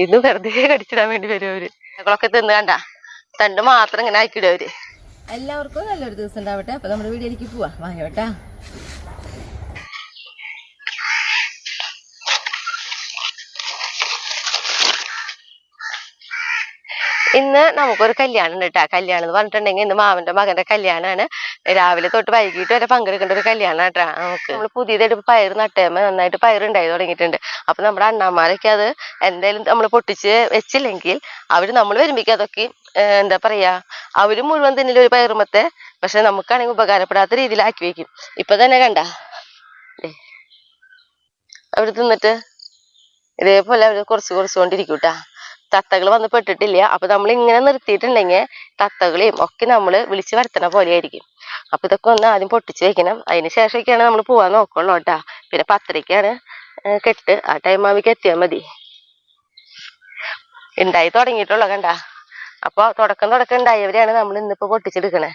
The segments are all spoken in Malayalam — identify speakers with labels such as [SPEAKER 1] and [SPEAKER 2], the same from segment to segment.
[SPEAKER 1] ഇന്ന് വെറുതെ കടിച്ചിടാൻ വേണ്ടി വരും അവര്. ഞങ്ങളൊക്കെ തിന്ന് കണ്ട തണ്ട് മാത്രം ഇങ്ങനെ ആക്കിയിടും അവര്. എല്ലാവർക്കും നല്ലൊരു ദിവസം ഉണ്ടാവട്ടെ. അപ്പൊ നമ്മുടെ വീഡിയോയിലേക്ക് പോവാ. വായോട്ടാ. ഇന്ന് നമുക്കൊരു കല്യാണം ഉണ്ട് കേട്ടാ. കല്യാണം എന്ന് പറഞ്ഞിട്ടുണ്ടെങ്കിൽ ഇന്ന് മാവന്റെ മകന്റെ കല്യാണമാണ്. രാവിലെ തൊട്ട് വൈകിട്ട് വരെ പങ്കെടുക്കേണ്ട ഒരു കല്യാണം കേട്ടാ. നമുക്ക് നമ്മൾ പുതിയതായിട്ട് പയർ നട്ടേമ്മ നന്നായിട്ട് പയറുണ്ടായി തുടങ്ങിയിട്ടുണ്ട്. അപ്പൊ നമ്മുടെ അണ്ണാമാരൊക്കെ അത് എന്തായാലും നമ്മൾ പൊട്ടിച്ച് വെച്ചില്ലെങ്കിൽ അവര് നമ്മൾ വരുമ്പോഴേക്കും അതൊക്കെ എന്താ പറയാ അവര് മുഴുവൻ തിന്നില്ല ഒരു പയറുമത്തെ. പക്ഷെ നമുക്കാണെങ്കിൽ ഉപകാരപ്പെടാത്ത രീതിയിലാക്കി വെക്കും. ഇപ്പൊ തന്നെ കണ്ട അവര് തിന്നിട്ട് ഇതേപോലെ അവര് കുറച്ചുകൊണ്ടിരിക്കൂട്ടാ. തത്തകൾ വന്ന് പെട്ടിട്ടില്ല. അപ്പൊ നമ്മൾ ഇങ്ങനെ നിർത്തിയിട്ടുണ്ടെങ്കിൽ തത്തകളെയും ഒക്കെ നമ്മൾ വിളിച്ച് വരുത്തണ പോലെ ആയിരിക്കും. അപ്പൊ ഇതൊക്കെ ഒന്ന് ആദ്യം പൊട്ടിച്ച് വെക്കണം. അതിന് ശേഷമൊക്കെയാണ് നമ്മൾ പോവാൻ നോക്കുള്ളൂ കേട്ടാ. പിന്നെ 10:30 കെട്ട്. ആ ടൈം ആവുമ്പേക്ക് എത്തിയാൽ മതി. ഉണ്ടായി തുടങ്ങിയിട്ടുള്ളൂ കണ്ട. അപ്പൊ തുടക്കം ഉണ്ടായവരെയാണ് നമ്മൾ ഇന്നിപ്പോ പൊട്ടിച്ചെടുക്കണേ.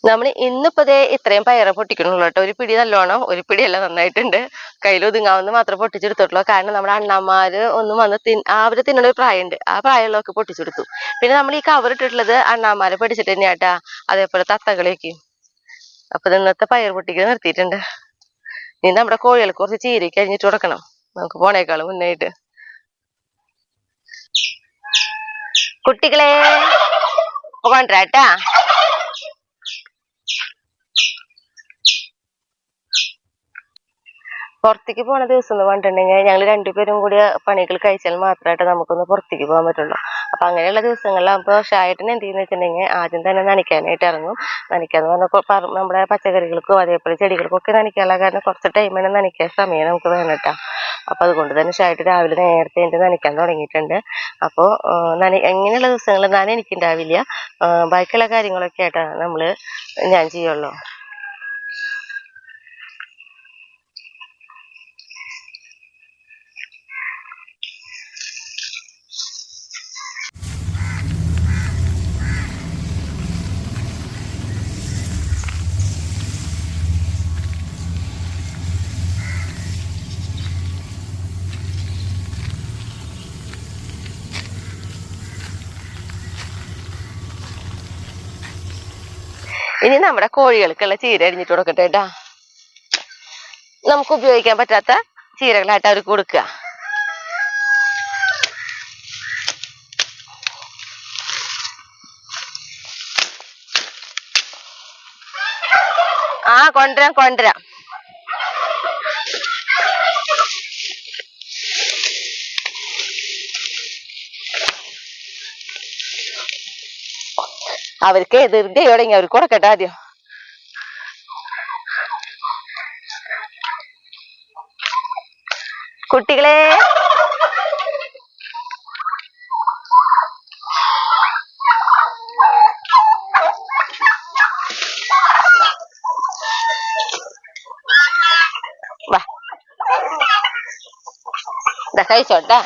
[SPEAKER 1] നമ്മൾ ഇന്നിപ്പതേ ഇത്രയും പയറ് പൊട്ടിക്കണുള്ളൂ കേട്ടോ. ഒരു പിടി നല്ലോണം, ഒരു പിടിയല്ല നന്നായിട്ടുണ്ട്. കയ്യിൽ ഒതുങ്ങാവുന്ന മാത്രം പൊട്ടിച്ചെടുത്തിട്ടുള്ളൂ. കാരണം നമ്മുടെ അണ്ണാമാര് ഒന്നും വന്ന് അവര് തിന്നണ ഒരു പ്രായമുണ്ട്. ആ പ്രായമുള്ളവർക്ക് പൊട്ടിച്ചെടുത്തു. പിന്നെ നമ്മൾ ഈ കവർ ഇട്ടിട്ടുള്ളത് അണ്ണാമാരെ പഠിച്ചിട്ട് തന്നെയാട്ടാ. അതേപോലെ തത്തകളേക്ക്. അപ്പൊ ഇന്നത്തെ പയർ പൊട്ടിക്കൽ നിർത്തിയിട്ടുണ്ട്. ഇനി നമ്മുടെ കോഴികൾക്ക് കുറച്ച് ചീര കഴിഞ്ഞിട്ട് കൊടുക്കണം. നമുക്ക് പോണേക്കാളും മുന്നായിട്ട്. കുട്ടികളെ കൊണ്ടുവരാട്ടാ. പുറത്തേക്ക് പോണ ദിവസം എന്ന് പറഞ്ഞിട്ടുണ്ടെങ്കിൽ ഞങ്ങൾ രണ്ടുപേരും കൂടി പണികൾ കഴിച്ചാൽ മാത്രമായിട്ട് നമുക്കൊന്ന് പുറത്തേക്ക് പോകാൻ പറ്റുള്ളൂ. അപ്പൊ അങ്ങനെയുള്ള ദിവസങ്ങളിലാകുമ്പോൾ ഷായിട്ടിന് എന്ത് ചെയ്യുന്ന വെച്ചിട്ടുണ്ടെങ്കിൽ ആദ്യം തന്നെ നനയ്ക്കാനായിട്ട് ഇറങ്ങും. നനയ്ക്കാന്ന് പറഞ്ഞാൽ നമ്മുടെ പച്ചക്കറികൾക്കും അതേപോലെ ചെടികൾക്കും ഒക്കെ നനയ്ക്കാനുള്ള കാരണം കുറച്ച് ടൈമിന് നനയ്ക്കാൻ സമയം നമുക്ക് വേണം കേട്ടോ. അപ്പൊ അതുകൊണ്ട് തന്നെ ഷായിട്ട് രാവിലെ നേരത്തെ എന്റെ നനയ്ക്കാൻ തുടങ്ങിയിട്ടുണ്ട്. അപ്പോൾ എങ്ങനെയുള്ള ദിവസങ്ങളിൽ എനിക്കുണ്ടാവില്ല. ബാക്കിയുള്ള കാര്യങ്ങളൊക്കെ ആയിട്ടാണ് ഞാൻ ചെയ്യുള്ളൂ. ഇനി നമ്മുടെ കോഴികൾക്കുള്ള ചീര അരിഞ്ഞിട്ട് കൊടുക്കട്ടെ കേട്ടാ. നമുക്ക് ഉപയോഗിക്കാൻ പറ്റാത്ത ചീരകളായിട്ട് അവർക്ക് കൊടുക്കുക. കൊണ്ടുവരാം. അവർക്ക് ധൃതി തുടങ്ങി. അവർക്ക് കൊടുക്കട്ടെ ആദ്യം. കുട്ടികളെ വാ കഴിച്ചോട്ടാ.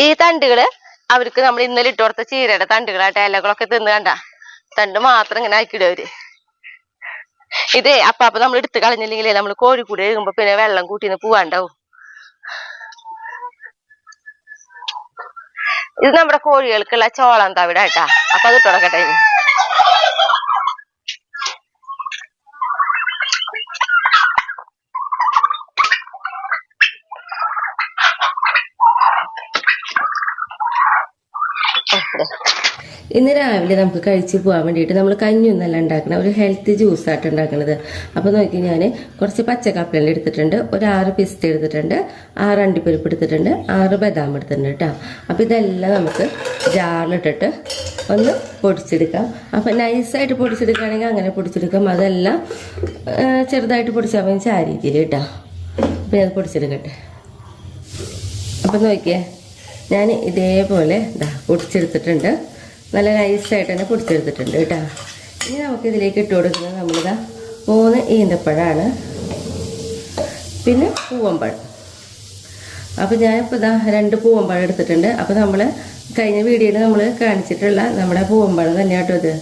[SPEAKER 1] ഈ തണ്ടുകള് അവർക്ക് നമ്മൾ ഇന്നലെ ഇട്ട് കൊടുത്ത ചീരയുടെ തണ്ടുകളായിട്ട് ഇലകളൊക്കെ തിന്ന് കണ്ട. തണ്ട് മാത്രം ഇങ്ങനെ ആക്കിയിടും അവര്. ഇതേ അപ്പൊ നമ്മൾ എടുത്ത് കളഞ്ഞില്ലെങ്കിലേ നമ്മൾ കോഴിക്കൂട് കഴിയുമ്പോ പിന്നെ വെള്ളം കൂട്ടിന്ന് പോവാണ്ടാവും. ഇത് നമ്മുടെ കോഴികൾക്കുള്ള ചോളം തവിടായിട്ടാ. അപ്പൊ അത് ഇട്ട് കൊടുക്കട്ടെ. ഇന്ന് രാവിലെ നമുക്ക് കഴിച്ച് പോകാൻ വേണ്ടിയിട്ട് നമ്മൾ കഞ്ഞിയൊന്നല്ല ഉണ്ടാക്കണം, ഒരു ഹെൽത്തി ജ്യൂസായിട്ട് ഉണ്ടാക്കുന്നത്. അപ്പോൾ നോക്കി, ഞാൻ കുറച്ച് പച്ചക്കപ്പലണ്ടി എടുത്തിട്ടുണ്ട്, ഒരു 6 പിസ്ത എടുത്തിട്ടുണ്ട്, 6 അണ്ടിപ്പരിപ്പ് എടുത്തിട്ടുണ്ട്, 6 ബദാം എടുത്തിട്ടുണ്ട് കേട്ടോ. അപ്പോൾ ഇതെല്ലാം നമുക്ക് ജാറിലിട്ടിട്ട് ഒന്ന് പൊടിച്ചെടുക്കാം. അപ്പോൾ നൈസായിട്ട് പൊടിച്ചെടുക്കുകയാണെങ്കിൽ അങ്ങനെ പൊടിച്ചെടുക്കാം, അതെല്ലാം ചെറുതായിട്ട് പൊടിച്ചാൽ മതി ആ രീതിയിൽ കേട്ടോ. അപ്പോൾ ഞാൻ പൊടിച്ചെടുക്കട്ടെ. അപ്പം നോക്കിയേ, ഞാൻ ഇതേപോലെ പൊടിച്ചെടുത്തിട്ടുണ്ട്, നല്ല നൈസായിട്ട് തന്നെ പൊടിച്ചെടുത്തിട്ടുണ്ട് കേട്ടോ. ഇനി നമുക്കിതിലേക്ക് ഇട്ട് കൊടുക്കുന്നത് നമ്മളിതാ 3 ഈന്തപ്പഴമാണ്, പിന്നെ പൂവമ്പഴം. അപ്പോൾ ഞാനിപ്പോൾ ഇതാ 2 പൂവമ്പഴം എടുത്തിട്ടുണ്ട്. അപ്പോൾ നമ്മൾ കഴിഞ്ഞ വീഡിയോയിൽ നമ്മൾ കാണിച്ചിട്ടുള്ള നമ്മുടെ പൂവമ്പഴം തന്നെ കേട്ടോ ഇത്.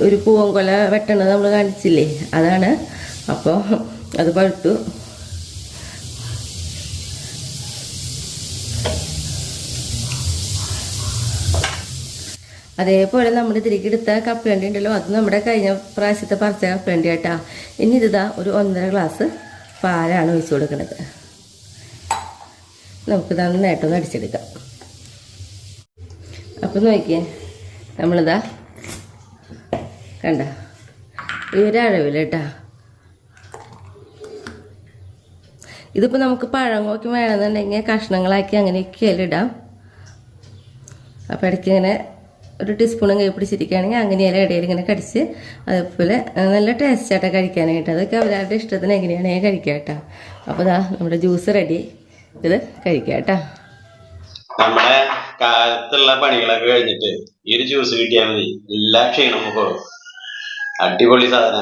[SPEAKER 1] ഒരു പൂവൻകൊല വെട്ടണത് നമ്മൾ കാണിച്ചില്ലേ, അതാണ്. അപ്പോൾ അത് പഴുത്തു. അതേപോലെ നമ്മൾ ഇതിലേക്ക് എടുത്ത കപ്പലണ്ടി ഉണ്ടല്ലോ, അത് നമ്മുടെ കഴിഞ്ഞ പ്രാവശ്യത്തെ പറിച്ച കപ്പലണ്ടി കേട്ടാ. ഇനി ഇതാ ഒരു 1.5 ഗ്ലാസ് പാലാണ് ഒഴിച്ചു കൊടുക്കുന്നത്. നമുക്ക് നന്നായിട്ടൊന്ന് അടിച്ചെടുക്കാം. അപ്പം നോക്കിയേ, നമ്മളിതാ കണ്ട ഈ ഒരു അളവിൽ കേട്ടാ. ഇതിപ്പോൾ നമുക്ക് പഴങ്ങോക്കി വേണമെന്നുണ്ടെങ്കിൽ കഷ്ണങ്ങളാക്കി അങ്ങനെയൊക്കെ ഇടാം. അപ്പോൾ ഇടയ്ക്ക് ഇങ്ങനെ ഒരു ടീസ്പൂണും കൈ പിടിച്ചിരിക്കുകയാണെങ്കിൽ അങ്ങനെയല്ല ഇടയിൽ ഇങ്ങനെ കടിച്ച്, അതേപോലെ നല്ല ടേസ്റ്റായിട്ടാണ് കഴിക്കാനായിട്ട്. അതൊക്കെ അവരവരുടെ ഇഷ്ടത്തിന് എങ്ങനെയാണെങ്കിൽ കഴിക്കാം കേട്ടോ. അപ്പോൾ ഇതാ നമ്മുടെ ജ്യൂസ് റെഡി, ഇത് കഴിക്കാം കേട്ടോ.
[SPEAKER 2] നമ്മുടെ കാലത്തുള്ള പണികളൊക്കെ കഴിഞ്ഞിട്ട് ഈ ഒരു ജ്യൂസ് കിട്ടിയാൽ മതി, എല്ലാ ക്ഷീണവും പോകും. അടിപൊളി സാധന.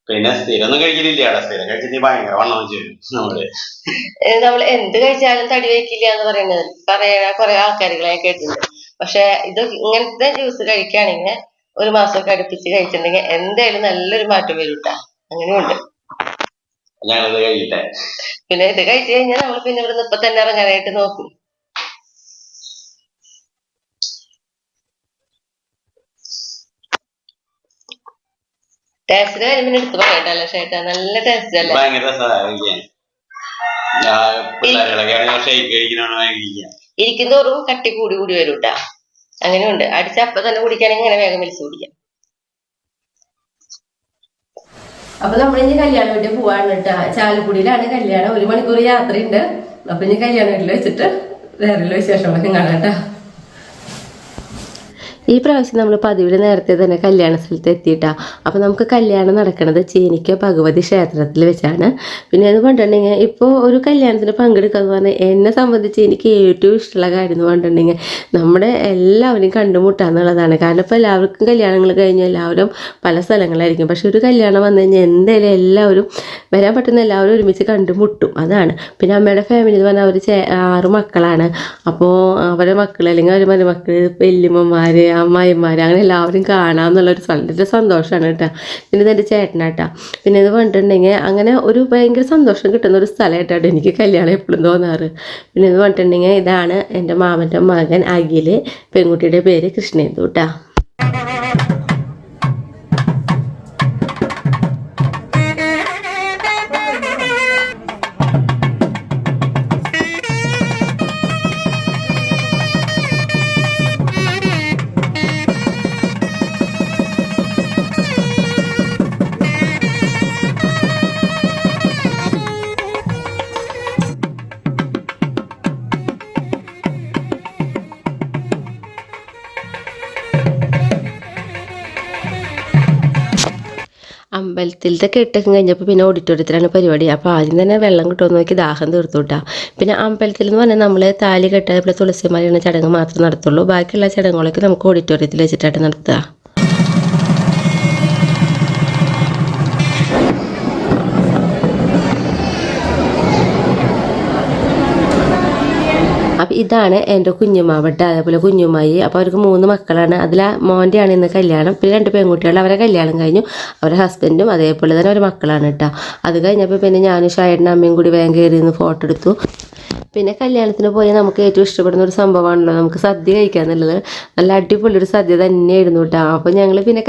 [SPEAKER 2] പിന്നെ സ്ഥിരമൊന്നും കഴിക്കലില്ല അവിടെ, സ്ഥിരം കഴിച്ചിട്ട് ഭയങ്കര വണ്ണം വെച്ചു.
[SPEAKER 1] നമ്മൾ എന്ത് കഴിച്ചാലും തടി വയ്ക്കില്ല എന്ന് പറയുന്നത് കുറെ ആൾക്കാരുകളെ കേട്ടിട്ടുണ്ട്. പക്ഷെ ഇത് ഇങ്ങനത്തെ ജ്യൂസ് കഴിക്കുകയാണെങ്കിൽ 1 മാസമൊക്കെ അടുപ്പിച്ച് കഴിച്ചിട്ടുണ്ടെങ്കിൽ എന്തായാലും നല്ലൊരു മാറ്റം വരും കേട്ടാ. അങ്ങനെയുണ്ട്.
[SPEAKER 2] ഞാനിത് കഴിക്കട്ടെ.
[SPEAKER 1] പിന്നെ ഇത് കഴിച്ചു കഴിഞ്ഞാൽ നമ്മൾ പിന്നെ ഇവിടെ ഇപ്പൊ തന്നെ ഇറങ്ങാനായിട്ട് നോക്കും. ടേസ്റ്റിന്റെ കാര്യം പിന്നെ എടുത്ത് പറയണ്ടല്ലോ ചേട്ടാ, നല്ല ടേസ്റ്റ് അല്ലേ. ഇരിക്കും തോറും കട്ടി കൂടി കൂടി വരും കേട്ടാ. അങ്ങനെയുണ്ട്. അടിച്ചപ്പ തന്നെ കുടിക്കുകയാണെങ്കിൽ അങ്ങനെ വേഗം വലിച്ചു കുടിക്കാം. അപ്പൊ നമ്മളിനി കല്യാണ വീട്ടിൽ പോവാണ് കേട്ടാ. ചാലക്കുടിയിലാണ് കല്യാണം, 1 മണിക്കൂർ യാത്രയുണ്ട്. അപ്പൊ ഇനി കല്യാണ വീട്ടിൽ വെച്ചിട്ട് വേറെ വിശേഷങ്ങളൊക്കെ കാണാം കേട്ടാ. ഈ പ്രാവശ്യം നമ്മൾ പതിവില് നേരത്തെ തന്നെ കല്യാണ സ്ഥലത്ത് എത്തിയിട്ടാ. അപ്പോൾ നമുക്ക് കല്യാണം നടക്കുന്നത് ചേനിക്ക ഭഗവതി ക്ഷേത്രത്തിൽ വെച്ചാണ്. പിന്നെ എന്ന് പറഞ്ഞിട്ടുണ്ടെങ്കിൽ ഇപ്പോൾ ഒരു കല്യാണത്തിന് പങ്കെടുക്കുക എന്ന് പറഞ്ഞാൽ എന്നെ സംബന്ധിച്ച് എനിക്ക് ഏറ്റവും ഇഷ്ടമുള്ള കാര്യം എന്ന് പറഞ്ഞിട്ടുണ്ടെങ്കിൽ നമ്മുടെ എല്ലാവരും കണ്ടുമുട്ടുക എന്നുള്ളതാണ്. കാരണം ഇപ്പോൾ എല്ലാവർക്കും കല്യാണങ്ങൾ കഴിഞ്ഞാൽ എല്ലാവരും പല സ്ഥലങ്ങളായിരിക്കും. പക്ഷെ ഒരു കല്യാണം വന്നു കഴിഞ്ഞാൽ എന്തായാലും എല്ലാവരും വരാൻ പറ്റുന്ന എല്ലാവരും ഒരുമിച്ച് കണ്ടുമുട്ടും, അതാണ്. പിന്നെ അമ്മയുടെ ഫാമിലി എന്ന് പറഞ്ഞാൽ അവർ 6 മക്കളാണ്. അപ്പോൾ അവരുടെ മക്കൾ അല്ലെങ്കിൽ അവർ മരുമക്കൾ, വല്യമ്മമാർ, അമ്മായിമാർ, അങ്ങനെ എല്ലാവരും കാണാമെന്നുള്ളൊരു വളരെ സന്തോഷമാണ് കേട്ടോ. പിന്നെ ഇതെൻ്റെ ചേട്ടനാട്ടാ. പിന്നെ ഇത് പറഞ്ഞിട്ടുണ്ടെങ്കിൽ അങ്ങനെ ഒരു ഭയങ്കര സന്തോഷം കിട്ടുന്ന ഒരു സ്ഥലമായിട്ടാണ് എനിക്ക് കല്യാണം എപ്പോഴും തോന്നാറ്. പിന്നെ ഇത് പറഞ്ഞിട്ടുണ്ടെങ്കിൽ ഇതാണ് എൻ്റെ മാമൻ്റെ മകൻ അഖിൽ, പെൺകുട്ടിയുടെ പേര് കൃഷ്ണേന്ദു കേട്ടോ. അമ്പലത്തിലത്തെ കെട്ടൊക്കെ കഴിഞ്ഞപ്പോൾ പിന്നെ ഓഡിറ്റോറിയത്തിലാണ് പരിപാടി. അപ്പോൾ ആദ്യം തന്നെ വെള്ളം കിട്ടുമെന്ന് നോക്കി ദാഹം തീർത്തു കിട്ടാം. പിന്നെ അമ്പലത്തിൽ എന്ന് പറഞ്ഞാൽ നമ്മൾ താലി കെട്ടാതെ ഇപ്പോൾ തുളസിമാരിയുടെ ചടങ്ങ് മാത്രമേ നടത്തുള്ളൂ. ബാക്കിയുള്ള ചടങ്ങുകളൊക്കെ നമുക്ക് ഓഡിറ്റോറിയത്തിൽ വെച്ചിട്ടാണ് നടത്തുക. അപ്പം ഇതാണ് എൻ്റെ കുഞ്ഞുമാവട്ട, അതേപോലെ കുഞ്ഞുമായി. അപ്പോൾ അവർക്ക് 3 മക്കളാണ്. അതിൽ മോൻ്റെയാണ് ഇന്ന് കല്യാണം. പിന്നെ 2 പെൺകുട്ടികൾ, അവരെ കല്യാണം കഴിഞ്ഞു. അവരുടെ ഹസ്ബൻഡും അതേപോലെ തന്നെ ഒരു മക്കളാണ് കേട്ടോ. അത് കഴിഞ്ഞപ്പോൾ പിന്നെ ഞാനും ഷായടിൻ്റെ അമ്മയും കൂടി വേഗം കയറി നിന്ന് ഫോട്ടോ എടുത്തു. പിന്നെ കല്യാണത്തിന് പോയാൽ നമുക്ക് ഏറ്റവും ഇഷ്ടപ്പെടുന്ന ഒരു സംഭവമാണല്ലോ നമുക്ക് സദ്യ കഴിക്കുക എന്നുള്ളത്. നല്ല അടിപൊളിയൊരു സദ്യ തന്നെയായിരുന്നു കേട്ടോ. അപ്പോൾ ഞങ്ങൾ പിന്നെ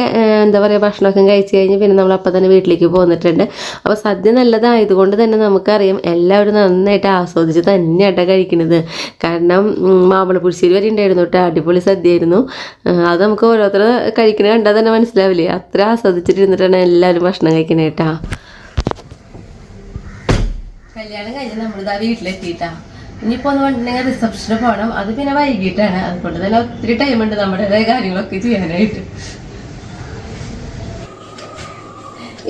[SPEAKER 1] എന്താ പറയുക, ഭക്ഷണമൊക്കെ കഴിച്ച് കഴിഞ്ഞ് പിന്നെ നമ്മൾ അപ്പം തന്നെ വീട്ടിലേക്ക് പോന്നിട്ടുണ്ട്. അപ്പോൾ സദ്യ നല്ലതായതുകൊണ്ട് തന്നെ നമുക്കറിയാം എല്ലാവരും നന്നായിട്ട് ആസ്വദിച്ച് തന്നെയാട്ടോ കഴിക്കുന്നത്. കാരണം മാമ്പഴ പുളിശ്ശേരി വരെ ഉണ്ടായിരുന്നു കേട്ടോ. അടിപൊളി സദ്യയായിരുന്നു. അത് നമുക്ക് ഓരോരുത്തർ കഴിക്കുന്നത് കണ്ടാൽ തന്നെ മനസ്സിലാവില്ലേ, അത്ര ആസ്വദിച്ചിട്ടിരുന്നിട്ടാണ് എല്ലാവരും ഭക്ഷണം കഴിക്കുന്നത് കേട്ടോ. കല്യാണം കഴിഞ്ഞ് നമ്മളിതാ വീട്ടിലെത്തിയിട്ടാ. ഇനിയിപ്പോൾ ഒന്ന് പറഞ്ഞിട്ടുണ്ടെങ്കിൽ റിസപ്ഷന് പോകണം. അത് പിന്നെ വൈകിട്ടാണ്. അതുകൊണ്ട് തന്നെ ഒത്തിരി ടൈമുണ്ട് നമ്മുടെ കാര്യങ്ങളൊക്കെ ചെയ്യാനായിട്ട്.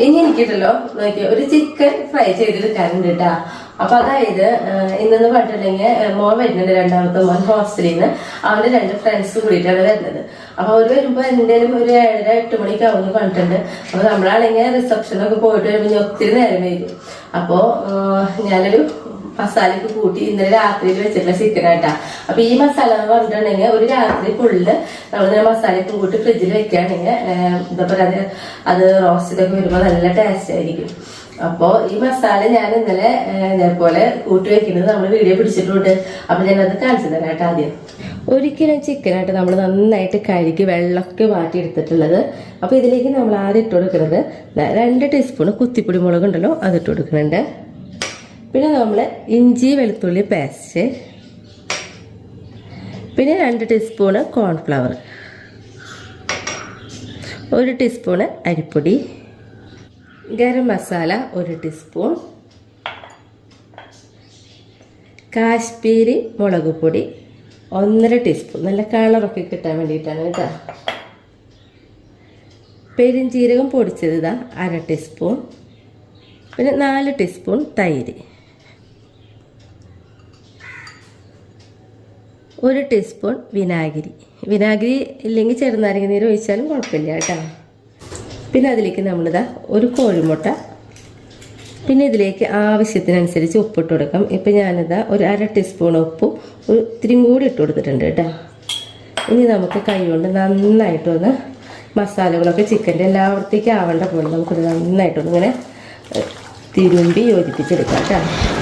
[SPEAKER 1] ഇനി എനിക്കിട്ടല്ലോ നോക്കിയാൽ ഒരു ചിക്കൻ ഫ്രൈ ചെയ്തെടുക്കാറുണ്ട് കേട്ടാ. അപ്പൊ അതായത് ഇന്നെന്ന് പറഞ്ഞിട്ടുണ്ടെങ്കിൽ മോൻ വരുന്നുണ്ട്, 2ാമത്തെ മോൻ ഹോസ്റ്റലിൽ നിന്ന്. അവന്റെ 2 ഫ്രണ്ട്സ് കൂടിയിട്ടാണ് വരുന്നത്. അപ്പൊ അവര് വരുമ്പോ എന്തായാലും ഒരു 7:30-8 മണിക്ക് ആവുമെന്ന് പറഞ്ഞിട്ടുണ്ട്. അപ്പൊ നമ്മളാണെങ്കിൽ റിസപ്ഷനൊക്കെ പോയിട്ട് വരുമ്പോൾ ഒത്തിരി നേരം വരും. അപ്പോ ഞാനൊരു മസാലയൊക്കെ കൂട്ടി ഇന്നലെ രാത്രിയിൽ വെച്ചിട്ടുള്ള ചിക്കനായിട്ടാ. അപ്പൊ ഈ മസാല എന്ന് പറഞ്ഞിട്ടുണ്ടെങ്കിൽ ഒരു രാത്രി ഫുള്ള് നമ്മൾ മസാലയൊക്കെ കൂട്ടി ഫ്രിഡ്ജിൽ വെക്കുകയാണെങ്കിൽ എന്താ പറയുക, അത് റോസ്റ്റിലൊക്കെ വരുമ്പോൾ നല്ല ടേസ്റ്റ് ആയിരിക്കും. അപ്പോ ഈ മസാല ഞാൻ ഇന്നലെ ഇതേപോലെ കൂട്ടി വെക്കുന്നത് നമ്മൾ വീഡിയോ പിടിച്ചിട്ടുണ്ട്. അപ്പൊ ഞാനത് കാണിച്ചു തരാം കേട്ടോ. ആദ്യം 1 കിലോ ചിക്കനായിട്ട് നമ്മൾ നന്നായിട്ട് കഴുകി വെള്ളമൊക്കെ മാറ്റി എടുത്തിട്ടുള്ളത്. അപ്പൊ ഇതിലേക്ക് നമ്മൾ ആദ്യം ഇട്ട് കൊടുക്കുന്നത് 2 ടീസ്പൂൺ കുത്തിപ്പൊടി മുളകുണ്ടല്ലോ, അത് ഇട്ട് കൊടുക്കുന്നുണ്ട്. പിന്നെ നമ്മൾ ഇഞ്ചി വെളുത്തുള്ളി പേസ്റ്റ്, പിന്നെ 2 ടീസ്പൂണ് കോൺഫ്ലവർ, 1 ടീസ്പൂണ് അരിപ്പൊടി, ഗരം മസാല 1 ടീസ്പൂൺ, കാശ്മീരി മുളക് പൊടി 1.5 ടീസ്പൂൺ, നല്ല കളറൊക്കെ കിട്ടാൻ വേണ്ടിയിട്ടാണ് കേട്ടോ. പെരിഞ്ജീരകം പൊടിച്ചത് ഇതാ 1/2 ടീസ്പൂൺ, പിന്നെ 4 ടീസ്പൂൺ തൈര്, 1 ടീസ്പൂൺ വിനാഗിരി. വിനാഗിരി ഇല്ലെങ്കിൽ ചെറുനാരങ്ങ നീര് ഒഴിച്ചാലും കുഴപ്പമില്ല കേട്ടോ. പിന്നെ അതിലേക്ക് നമ്മളിതാ 1 കോഴിമുട്ട, പിന്നെ ഇതിലേക്ക് ആവശ്യത്തിനനുസരിച്ച് ഉപ്പിട്ട് കൊടുക്കാം. ഇപ്പം ഞാനിതാ ഒരു 1/2 ടീസ്പൂൺ ഉപ്പും ഇത്തിരിയും കൂടി ഇട്ട് കൊടുത്തിട്ടുണ്ട് കേട്ടോ. ഇനി നമുക്ക് കൈ കൊണ്ട് നന്നായിട്ടൊന്ന് മസാലകളൊക്കെ ചിക്കൻ്റെ എല്ലായിടത്തേക്കും ആവേണ്ട പോലെ നമുക്കൊന്ന് നന്നായിട്ടൊന്ന് ഇങ്ങനെ തിരുമ്പി യോജിപ്പിച്ചെടുക്കാം കേട്ടോ.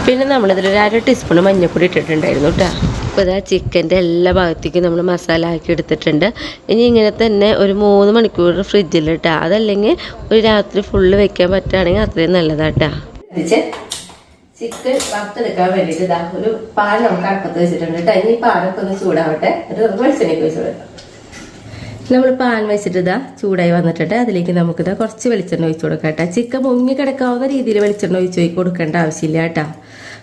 [SPEAKER 1] പിന്നെ നമ്മളിതിലൊരു 1/2 ടീസ്പൂൺ മഞ്ഞൾപ്പൊടി ഇട്ടിട്ടുണ്ടായിരുന്നു കേട്ടോ. അപ്പോൾ ഇതാ ചിക്കൻ്റെ എല്ലാ ഭാഗത്തേക്കും നമ്മൾ മസാല ആക്കി എടുത്തിട്ടുണ്ട്. ഇനി ഇങ്ങനെ തന്നെ ഒരു 3 മണിക്കൂർ ഫ്രിഡ്ജിൽ ഇട്ടാ, അതല്ലെങ്കിൽ ഒരു രാത്രി ഫുള്ള് വെക്കാൻ പറ്റുകയാണെങ്കിൽ അത്രയും നല്ലതാട്ടാ. ചിക്കൻ വറുത്തെടുക്കാൻ വേണ്ടിയിട്ട് ഇതാ ഒരു പാൻ നമുക്ക് അടുപ്പത്ത് വെച്ചിട്ടുണ്ട് കേട്ടോ. ഇനി പാനൊക്കെ ഒന്ന് ചൂടാവട്ടെ, എന്നിട്ട് വെളിച്ചെണ്ണയ്ക്ക് വെച്ച് കൊടുക്കാം. നമ്മൾ പാൻ വെച്ചിട്ട് ഇതാ ചൂടായി വന്നിട്ടുണ്ട്. അതിലേക്ക് നമുക്കിതാ കുറച്ച് വെളിച്ചെണ്ണ ഒഴിച്ച് കൊടുക്കാം കേട്ടോ. ചിക്കൻ മുങ്ങി കിടക്കാവുന്ന രീതിയിൽ വെളിച്ചെണ്ണ ഒഴിച്ച് കൊടുക്കേണ്ട ആവശ്യമില്ല കേട്ടോ.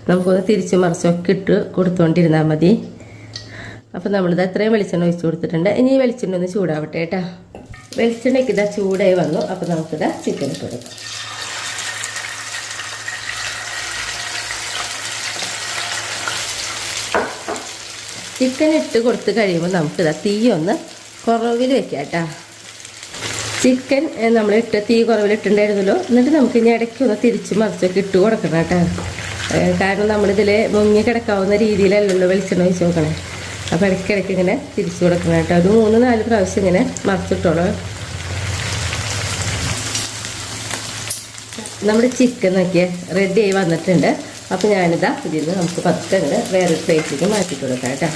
[SPEAKER 1] നമുക്കൊന്ന് തിരിച്ചു മറിച്ചൊക്കെ ഇട്ട് കൊടുത്തുകൊണ്ടിരുന്നാൽ മതി. അപ്പം നമ്മളിത് അത്രയും വെളിച്ചെണ്ണ ഒഴിച്ച് കൊടുത്തിട്ടുണ്ട്. ഇനി ഈ വെളിച്ചെണ്ണ ഒന്ന് ചൂടാവട്ടെ കേട്ടോ. വെളിച്ചെണ്ണയ്ക്ക് ഇതാ ചൂടായി വന്നു. അപ്പം നമുക്കിതാ ചിക്കൻ ഇട്ട് കൊടുക്കാം. ചിക്കൻ ഇട്ട് കൊടുത്ത് കഴിയുമ്പോൾ നമുക്കിതാ തീ ഒന്ന് കുറവിൽ വെക്കാം കേട്ടോ. ചിക്കൻ നമ്മളിട്ട് തീ കുറവിലിട്ടുണ്ടായിരുന്നല്ലോ. എന്നിട്ട് നമുക്ക് ഇനി ഇടയ്ക്ക് ഒന്ന് തിരിച്ച് മറിച്ചൊക്കെ ഇട്ട് കൊടുക്കണം കേട്ടോ. കാരണം നമ്മളിതിൽ മുങ്ങി കിടക്കാവുന്ന രീതിയിലല്ലല്ലോ വെളിച്ചെണ്ണ ഒഴിച്ച് നോക്കണേ. അപ്പോൾ ഇടയ്ക്കിടയ്ക്ക് ഇങ്ങനെ തിരിച്ചു കൊടുക്കണം കേട്ടോ. ഒരു 3-4 പ്രാവശ്യം ഇങ്ങനെ മറിച്ചിട്ടോളൂ. നമ്മുടെ ചിക്കൻ നോക്കിയ റെഡി ആയി വന്നിട്ടുണ്ട്. അപ്പോൾ ഞാനിതാ ഇതിൽ നിന്ന് നമുക്ക് പതുക്കെ ഇങ്ങനെ വേറെ പ്ലേറ്റിലേക്ക് മാറ്റി കൊടുക്കാം കേട്ടോ.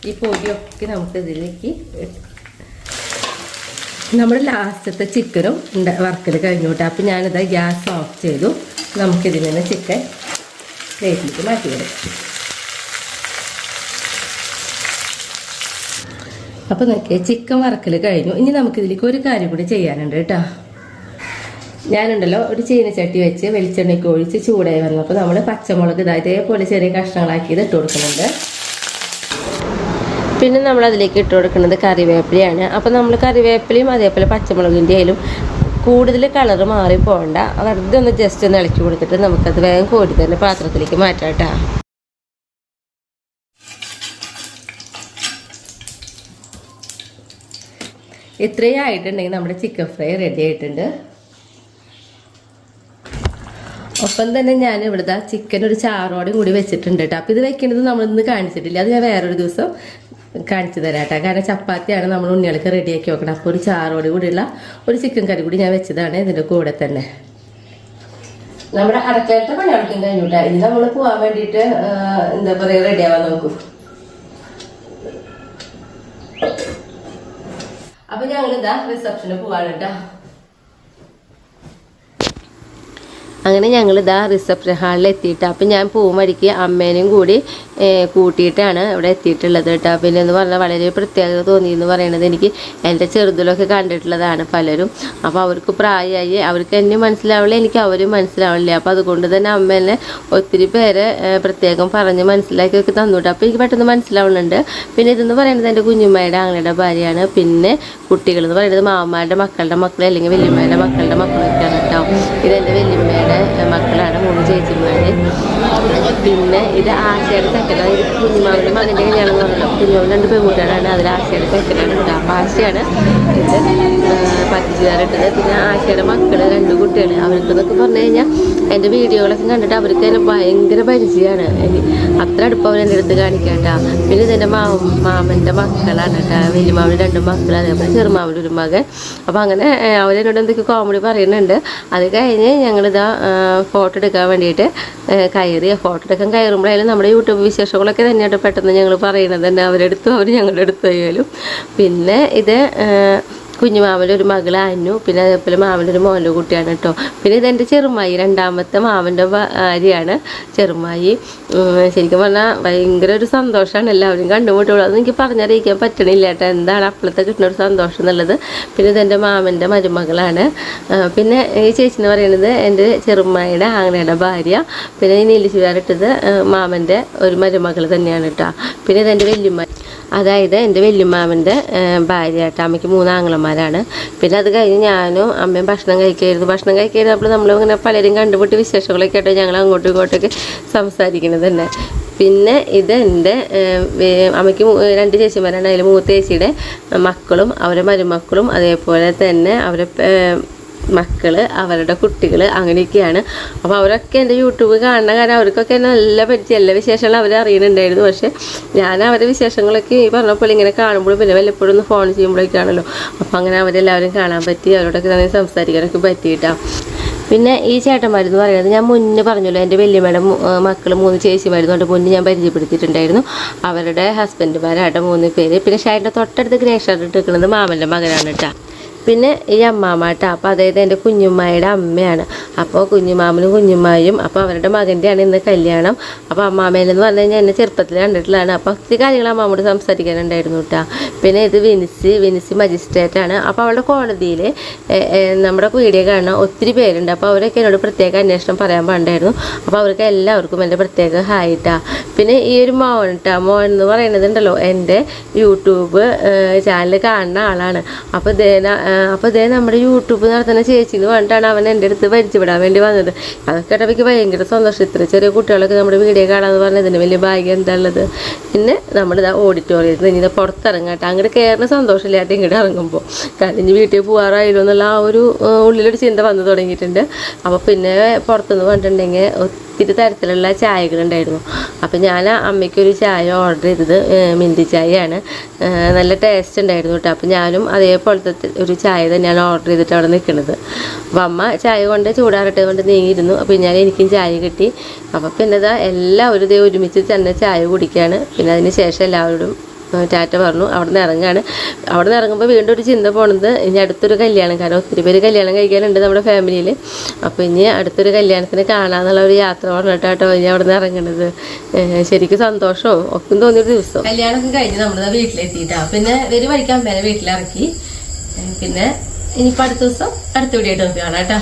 [SPEAKER 1] ഈ പൊടിയൊക്കെ നമുക്ക് ഇതിലേക്ക് നമ്മുടെ ലാസ്റ്റത്തെ ചിക്കനും വറുക്കൽ കഴിഞ്ഞു കേട്ടോ. അപ്പോൾ ഞാനിതാ ഗ്യാസ് ഓഫ് ചെയ്തു. നമുക്കിതിൽ നിന്ന് ചിക്കൻ പ്ലേറ്റിലേക്ക് മാറ്റി കൊടുക്കാം. അപ്പോൾ നോക്കിയേ ചിക്കൻ വറുക്കൽ കഴിഞ്ഞു. ഇനി നമുക്കിതിലേക്ക് ഒരു കാര്യം കൂടി ചെയ്യാനുണ്ട് കേട്ടോ. ഞാനുണ്ടല്ലോ ഒരു ചീനച്ചട്ടി വെച്ച് വെളിച്ചെണ്ണയ്ക്ക് ഒഴിച്ച് ചൂടായി വന്നപ്പോൾ നമ്മൾ പച്ചമുളക് ഇതേപോലെ ചെറിയ കഷ്ണങ്ങളാക്കിയത് ഇട്ട് കൊടുക്കുന്നുണ്ട്. പിന്നെ നമ്മൾ അതിലേക്ക് ഇട്ട് കൊടുക്കുന്നത് കറിവേപ്പിലയാണ്. അപ്പോൾ നമ്മൾ കറിവേപ്പിലയും അതേപോലെ പച്ചമുളകിൻ്റെ ആയാലും കൂടുതൽ കളറ് മാറി പോകണ്ട. വെറുതെ ഒന്ന് ജസ്റ്റ് ഒന്ന് ഇളക്കി കൊടുത്തിട്ട് നമുക്കത് വേഗം കോരി തന്നെ പാത്രത്തിലേക്ക് മാറ്റാം കേട്ടോ. ഇത്രയും ആയിട്ടുണ്ടെങ്കിൽ നമ്മുടെ ചിക്കൻ ഫ്രൈ റെഡി ആയിട്ടുണ്ട്. ഒപ്പം തന്നെ ഞാൻ ഇവിടുത്തെ ചിക്കൻ ഒരു ചാറോടും കൂടി വെച്ചിട്ടുണ്ട് കേട്ടോ. അപ്പോൾ ഇത് വെക്കുന്നത് നമ്മളിന്ന് കാണിച്ചിട്ടില്ല, അത് ഞാൻ വേറൊരു ദിവസം കാണിച്ചു തരാം കേട്ടോ. കാരണം ചപ്പാത്തിയാണ് നമ്മൾ ഉണ്ണികൾക്ക് റെഡിയാക്കി വെക്കണം. അപ്പോൾ ഒരു ചാറോട് കൂടിയുള്ള ഒരു ചിക്കൻ കറി കൂടി ഞാൻ വെച്ചതാണ് ഇതിൻ്റെ കൂടെ തന്നെ. നമ്മുടെ അടുക്കളത്തെ പണികളൊക്കെ കഴിഞ്ഞിട്ടാ. ഇനി നമ്മൾ പോകാൻ വേണ്ടിയിട്ട് എന്താ പറയുക റെഡി ആവാൻ നോക്കും. അപ്പൊ ഞങ്ങളിതാ റിസപ്ഷന് പോവാണ് കേട്ടോ. അങ്ങനെ ഞങ്ങളിതാ റിസപ്ഷൻ ഹാളിൽ എത്തിയിട്ട് അപ്പം ഞാൻ പോകും വഴിക്ക് അമ്മേനെയും കൂടി കൂട്ടിയിട്ടാണ് ഇവിടെ എത്തിയിട്ടുള്ളത് കേട്ടോ. പിന്നെ എന്ന് പറഞ്ഞാൽ വളരെ പ്രത്യേകത തോന്നിയെന്ന് പറയുന്നത് എനിക്ക് എൻ്റെ ചെറുതിലൊക്കെ കണ്ടിട്ടുള്ളതാണ് പലരും. അപ്പോൾ അവർക്ക് പ്രായമായി, അവർക്ക് എന്നെ മനസ്സിലാവില്ല, എനിക്ക് അവരും മനസ്സിലാവില്ല. അപ്പോൾ അതുകൊണ്ട് തന്നെ അമ്മ എന്നെ ഒത്തിരി പേരെ പ്രത്യേകം പറഞ്ഞ് മനസ്സിലാക്കിയൊക്കെ തന്നുവിട്ടു. അപ്പോൾ എനിക്ക് പെട്ടെന്ന് മനസ്സിലാവുന്നുണ്ട്. പിന്നെ ഇതെന്ന് പറയുന്നത് എൻ്റെ കുഞ്ഞുമ്മയുടെ ആങ്ങളുടെ ഭാര്യയാണ്. പിന്നെ കുട്ടികൾ എന്ന് പറയുന്നത് മാമന്മാരുടെ മക്കളുടെ മക്കൾ അല്ലെങ്കിൽ വല്യമ്മയുടെ മക്കളുടെ മക്കളൊക്കെയാണ് കേട്ടോ. ഇതെൻ്റെ വല്യമ്മയുടെ മക്കളാണ്, 3 ചേച്ചിമാര്. പിന്നെ ഇത് ആശയുടെ ചെക്കനാണ്. ഇത് കുഞ്ഞുമാവിൻ്റെ മകൻ്റെ കല്യാണം പറഞ്ഞല്ലോ. കുഞ്ഞുമാവിന് 2 പെൺകുട്ടികളാണ്, അതിൽ ആശയുടെ ചെക്കനാണ് കേട്ടോ. അപ്പോൾ ആശയാണ് ഇത് പറ്റിച്ചുകാരിട്ടത്. പിന്നെ ആശയുടെ മക്കൾ 2 കുട്ടികൾ. അവർക്കെന്നൊക്കെ പറഞ്ഞു കഴിഞ്ഞാൽ എൻ്റെ വീഡിയോകളൊക്കെ കണ്ടിട്ട് അവർക്ക് തന്നെ ഭയങ്കര പരിചയമാണ്. അത്ര അടുപ്പം അവർ എൻ്റെ അടുത്ത് കാണിക്കാം കേട്ടോ. പിന്നെ ഇതെൻ്റെ മാമൻ്റെ മക്കളാണ് കേട്ടോ. വലിയമാവിന് 2 മക്കൾ, അതേപോലെ ചെറുമാവിന് 1 മകൻ. അപ്പോൾ അങ്ങനെ അവരെന്നോട് എന്തൊക്കെ കോമഡി പറയുന്നുണ്ട്. അത് കഴിഞ്ഞ് ഞങ്ങളിതാ ഫോട്ടോ എടുക്കാൻ വേണ്ടിയിട്ട് കയറി. ഫോട്ടോ എടുക്കാൻ കയറുമ്പോഴായാലും നമ്മുടെ യൂട്യൂബ് വിശേഷങ്ങളൊക്കെ തന്നെയായിട്ട് പെട്ടെന്ന് ഞങ്ങൾ പറയുന്നത് തന്നെ അവരെടുത്തു, അവർ ഞങ്ങളുടെ അടുത്ത് ആയാലും. പിന്നെ ഇത് കുഞ്ഞുമാമൻ്റെ ഒരു മകൾ അന്നു, പിന്നെ അതേപോലെ മാമൻ്റെ ഒരു മോൻ്റെ കുട്ടിയാണ് കേട്ടോ. പിന്നെ ഇതെൻ്റെ ചെറുമായി, 2ാമത്തെ മാമൻ്റെ ഭാര്യയാണ് ചെറുമായി. ശരിക്കും പറഞ്ഞാൽ ഭയങ്കര ഒരു സന്തോഷമാണ് എല്ലാവരും കണ്ടുമുട്ടുള്ളൂ. അത് എനിക്ക് പറഞ്ഞറിയിക്കാൻ പറ്റണില്ല കേട്ടോ, എന്താണ് അപ്പോഴത്തെ കിട്ടുന്ന ഒരു സന്തോഷം എന്നുള്ളത്. പിന്നെ ഇതെൻ്റെ മാമൻ്റെ മരുമകളാണ്. പിന്നെ ഈ ചേച്ചി എന്ന് പറയുന്നത് എൻ്റെ ചെറുമായിയുടെ ആങ്ങളുടെ ഭാര്യ. പിന്നെ ഈ നീലിച്ചുകാരിട്ടത് മാമൻ്റെ ഒരു മരുമകൾ തന്നെയാണ് കേട്ടോ. പിന്നെ ഇതെൻ്റെ വല്യമ്മ, അതായത് എൻ്റെ വല്യമ്മാമൻ്റെ ഭാര്യ കേട്ടോ. അമ്മയ്ക്ക് 3 ആങ്ങളമാരാണ്. പിന്നെ അത് കഴിഞ്ഞ് ഞാനും അമ്മയും ഭക്ഷണം കഴിക്കായിരുന്നു. അപ്പോൾ നമ്മളിങ്ങനെ പലരും കണ്ടുപിട്ടി വിശേഷങ്ങളൊക്കെ ആയിട്ട് ഞങ്ങൾ അങ്ങോട്ടും ഇങ്ങോട്ടൊക്കെ സംസാരിക്കുന്നത് തന്നെ. പിന്നെ ഇത് എൻ്റെ അമ്മയ്ക്ക് 2 ചേച്ചിമാരാണ്. അതിൽ മൂത്ത ചേച്ചിയുടെ മക്കളും അവരുടെ മരുമക്കളും അതേപോലെ തന്നെ അവരെ മക്കൾ, അവരുടെ കുട്ടികൾ, അങ്ങനെയൊക്കെയാണ്. അപ്പോൾ അവരൊക്കെ എൻ്റെ യൂട്യൂബ് കാണുന്ന കാരണം അവർക്കൊക്കെ നല്ല പരിചയം, എല്ലാ വിശേഷങ്ങളും അവർ അറിയുന്നുണ്ടായിരുന്നു. പക്ഷേ ഞാൻ അവരുടെ വിശേഷങ്ങളൊക്കെ ഈ പറഞ്ഞപ്പോൾ ഇങ്ങനെ കാണുമ്പോഴും പിന്നെ വല്ലപ്പോഴും ഒന്ന് ഫോൺ ചെയ്യുമ്പോഴേക്കാണല്ലോ. അപ്പോൾ അങ്ങനെ അവരെല്ലാവരും കാണാൻ പറ്റി, അവരോടൊക്കെ തന്നെ സംസാരിക്കാനൊക്കെ പറ്റിയിട്ടാണ്. പിന്നെ ഈ ചേട്ടന്മാരെന്ന് പറയുന്നത് ഞാൻ മുന്നേ പറഞ്ഞല്ലോ, എൻ്റെ വല്യമ്മയുടെ മക്കൾ 3 ചേച്ചിമാരുന്നുകൊണ്ട് മുന്നേ ഞാൻ പരിചയപ്പെടുത്തിയിട്ടുണ്ടായിരുന്നു. അവരുടെ ഹസ്ബൻഡുമാരായിട്ട് 3 പേര്. പിന്നെ ഷൈൻ്റെ തൊട്ടടുത്ത് ഗ്രേ ഷർട്ട് ഇട്ടിരിക്കുന്നത് മാമൻ്റെ മകനാണ് കേട്ടോ. പിന്നെ ഈ അമ്മാമ്മ കേട്ടോ. അപ്പോൾ അതായത് എൻ്റെ കുഞ്ഞുമ്മയുടെ അമ്മയാണ്. അപ്പോൾ കുഞ്ഞുമാമനും കുഞ്ഞുമ്മായും അപ്പോൾ അവരുടെ മകൻ്റെയാണ് ഇന്ന് കല്യാണം. അപ്പോൾ അമ്മാമ്മേനെന്ന് പറഞ്ഞു കഴിഞ്ഞാൽ എന്നെ ചെറുപ്പത്തിൽ കണ്ടിട്ടുള്ളതാണ്. അപ്പോൾ ഒത്തിരി കാര്യങ്ങൾ അമ്മാമ്മോട് സംസാരിക്കാനുണ്ടായിരുന്നു കേട്ടോ. പിന്നെ ഇത് വിനിസി മജിസ്ട്രേറ്റാണ്. അപ്പോൾ അവളുടെ കോടതിയിൽ നമ്മുടെ വീഡിയോ കാണുന്ന ഒത്തിരി പേരുണ്ട്. അപ്പോൾ അവരൊക്കെ എന്നോട് പ്രത്യേക അന്വേഷണം പറയാൻ പാടുണ്ടായിരുന്നു. അപ്പോൾ അവർക്ക് എല്ലാവർക്കും എൻ്റെ പ്രത്യേക ഹായിട്ടാ. പിന്നെ ഈ ഒരു മോൻ എന്ന് പറയുന്നത് ഉണ്ടല്ലോ, എൻ്റെ യൂട്യൂബ് ചാനൽ കാണുന്ന ആളാണ്. അപ്പോൾ ഇതേ നമ്മുടെ യൂട്യൂബ് നടത്തുന്ന ചേച്ചിന്ന് പറഞ്ഞിട്ടാണ് അവൻ എൻ്റെ അടുത്ത് പരിചയപ്പെടാൻ വേണ്ടി വന്നത്. അതൊക്കെ കേട്ടപ്പോൾ എനിക്ക് ഭയങ്കര സന്തോഷം. ഇത്ര ചെറിയ കുട്ടികളൊക്കെ നമ്മുടെ വീഡിയോ കാണാമെന്ന് പറഞ്ഞാൽ ഇതിന് വലിയ ഭാഗ്യം എന്താ ഉള്ളത്. പിന്നെ നമ്മളിതാ ഓഡിറ്റോറിയത്തിൽ ഇനി പുറത്തിറങ്ങാട്ടെ. അങ്ങോട്ട് കയറുന്ന സന്തോഷമില്ലാട്ട് ഇങ്ങോട്ട് ഇറങ്ങുമ്പോൾ, കാരണം ഇനി വീട്ടിൽ പോകാറായല്ലോ എന്നുള്ള ആ ഒരു ഉള്ളിലൊരു ചിന്ത വന്നു തുടങ്ങിയിട്ടുണ്ട്. അപ്പോൾ പിന്നെ പുറത്തുനിന്ന് പറഞ്ഞിട്ടുണ്ടെങ്കിൽ ഒത്തിരി തരത്തിലുള്ള ചായകളുണ്ടായിരുന്നു. അപ്പം ഞാൻ അമ്മയ്ക്കൊരു ചായ ഓർഡർ ചെയ്തത് മിൻറ്റ് ചായയാണ്. നല്ല ടേസ്റ്റ് ഉണ്ടായിരുന്നു കേട്ടോ. അപ്പം ഞാനും അതേപോലത്തെ ഒരു ചായ തന്നെയാണ് ഓർഡർ ചെയ്തിട്ട് അവിടെ നിൽക്കുന്നത്. അപ്പം അമ്മ ചായ കൊണ്ട് ചൂടാറിട്ട് കൊണ്ട് നീങ്ങിയിരുന്നു. അപ്പം ഞാൻ എനിക്കും ചായ കിട്ടി. അപ്പം പിന്നെ എല്ലാവരും ഇതേ ഒരുമിച്ച് തന്നെ ചായ കുടിക്കുകയാണ്. പിന്നെ അതിന് ശേഷം എല്ലാവരോടും ടാറ്റ പറഞ്ഞു അവിടെ നിന്ന് ഇറങ്ങുകയാണ്. അവിടെ നിന്ന് ഇറങ്ങുമ്പോൾ വീണ്ടും ഒരു ചിന്ത പോണത് ഇനി അടുത്തൊരു കല്യാണം, കാരണം ഒത്തിരി പേര് കല്യാണം കഴിക്കാനുണ്ട് നമ്മുടെ ഫാമിലിയിൽ. അപ്പോൾ ഇനി അടുത്തൊരു കല്യാണത്തിന് കാണാമെന്നുള്ള ഒരു യാത്ര പറഞ്ഞിട്ടാട്ടോ ഇനി അവിടെ നിന്ന് ഇറങ്ങുന്നത്. ശരിക്കും സന്തോഷവും ഒക്കെ തോന്നിയൊരു ദിവസം. കല്യാണമൊക്കെ കഴിഞ്ഞ് നമ്മൾ വീട്ടിലെത്തിയിട്ടാണ്. പിന്നെ ഒരു വഴിക്കാൻ അമ്മേനെ വീട്ടിലിറക്കി. പിന്നെ ഇനിയിപ്പോൾ അടുത്ത ദിവസം അടുത്ത വീഡിയോ ആയിട്ട് നമുക്ക് കാണാം കേട്ടോ.